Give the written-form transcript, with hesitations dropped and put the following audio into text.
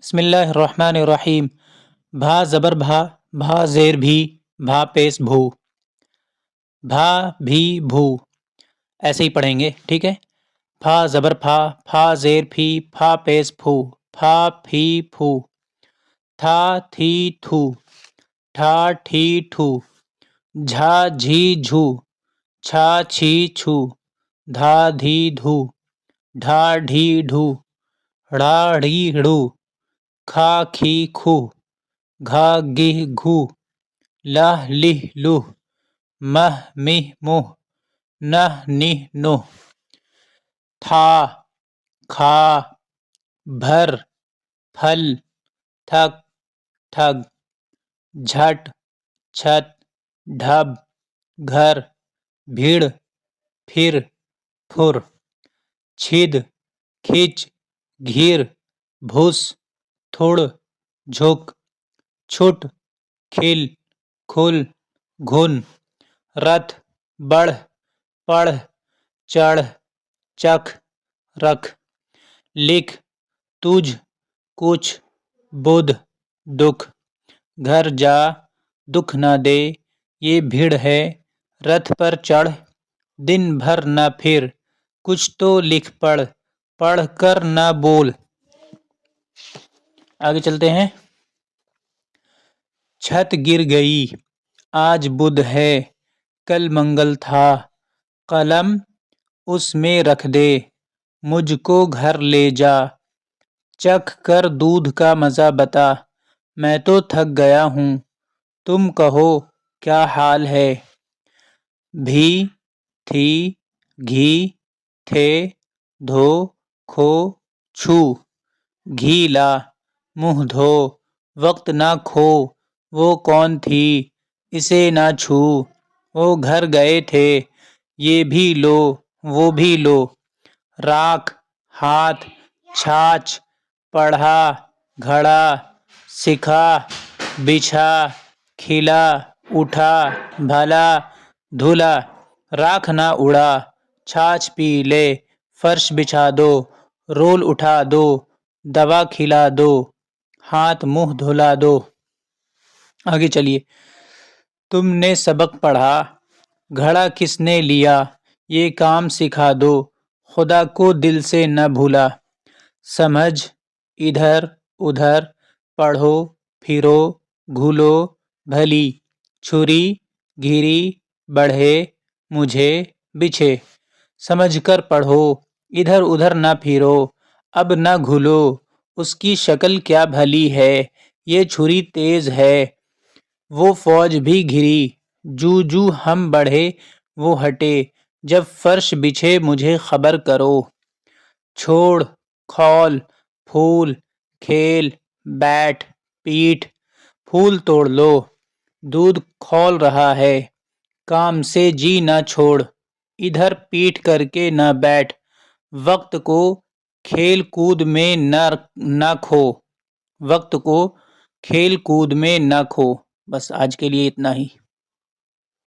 بسم اللہ الرحمن الرحیم۔ بھا زبر بھا، بھا زیر بھی، بھا پیش بھو، بھا بھی بھو، ایسے ہی پڑھیں گے، ٹھیک ہے۔ پھا زبر پھا، پھا زیر پھی، پھا پیش پھو، پھا پھی پھو، تھا تھی تھو، ٹھا ٹھی ٹھو، جھا جھی جھو، چھا چھی چھو، دھا دھی دھو، ڈھا ڈھی ڈھو، ڑا ڑی ڑو، کھا کھی کھو، گھا گھی گھو، لہ لہ لو، مہ مہ موہ، نہ نہ نو، تھا کھا، بھر، پھل، تھک، ٹھگ، جھٹ، چھت، ڈھب، گھر، بھیڑ، پھر، پھر، چھد، کھچ، گھیر، بھس، تھڑ، جھک، چھٹ، کھل، کھل، گھن، رتھ، بڑھ، پڑھ، چڑھ، چکھ، رکھ، لکھ، تجھ، کچھ، بدھ، دکھ، گھر جا، دکھ نہ دے، یہ بھیڑ ہے، رتھ پر چڑھ، دن بھر نہ پھر، کچھ تو لکھ پڑھ، پڑھ کر نہ بول۔ آگے چلتے ہیں۔ چھت گر گئی، آج بدھ ہے، کل منگل تھا، قلم اس میں رکھ دے، مجھ کو گھر لے جا، چکھ کر دودھ کا مزہ بتا، میں تو تھک گیا ہوں، تم کہو کیا حال ہے۔ بھی، تھی، گھی، تھے، دھو، کھو، چھو، گھی لا، منہ دھو، وقت نہ کھو، وہ کون تھی، اسے نہ چھو، وہ گھر گئے تھے، یہ بھی لو، وہ بھی لو، راکھ، ہاتھ، چھاچھ، پڑھا، گھڑا، سکھا، بچھا، کھلا، اٹھا، بھلا، دھلا، راکھ نہ اڑا، چھاچھ پی لے، فرش بچھا دو، رول اٹھا دو، دوا کھلا دو، ہاتھ منہ دھلا دو۔ آگے چلیے۔ تم نے سبق پڑھا، گھڑا کس نے لیا، یہ کام سکھا دو، خدا کو دل سے نہ بھولا، سمجھ، ادھر ادھر، پڑھو، پھرو، گھلو، بھلی، چھری، گھری، بڑھے، مجھے، بچھے، سمجھ کر پڑھو، ادھر ادھر نہ پھرو، اب نہ گھلو، اس کی شکل کیا بھلی ہے، یہ چھری تیز ہے، وہ فوج بھی گھری، جو جو ہم بڑھے وہ ہٹے، جب فرش بچھے مجھے خبر کرو، چھوڑ، کھول، پھول، کھیل، بیٹھ، پیٹھ، پھول توڑ لو، دودھ کھول رہا ہے، کام سے جی نہ چھوڑ، ادھر پیٹھ کر کے نہ بیٹھ، وقت کو کھیل کود میں نہ کھو، وقت کو کھیل کود میں نہ کھو۔ بس آج کے لیے اتنا ہی۔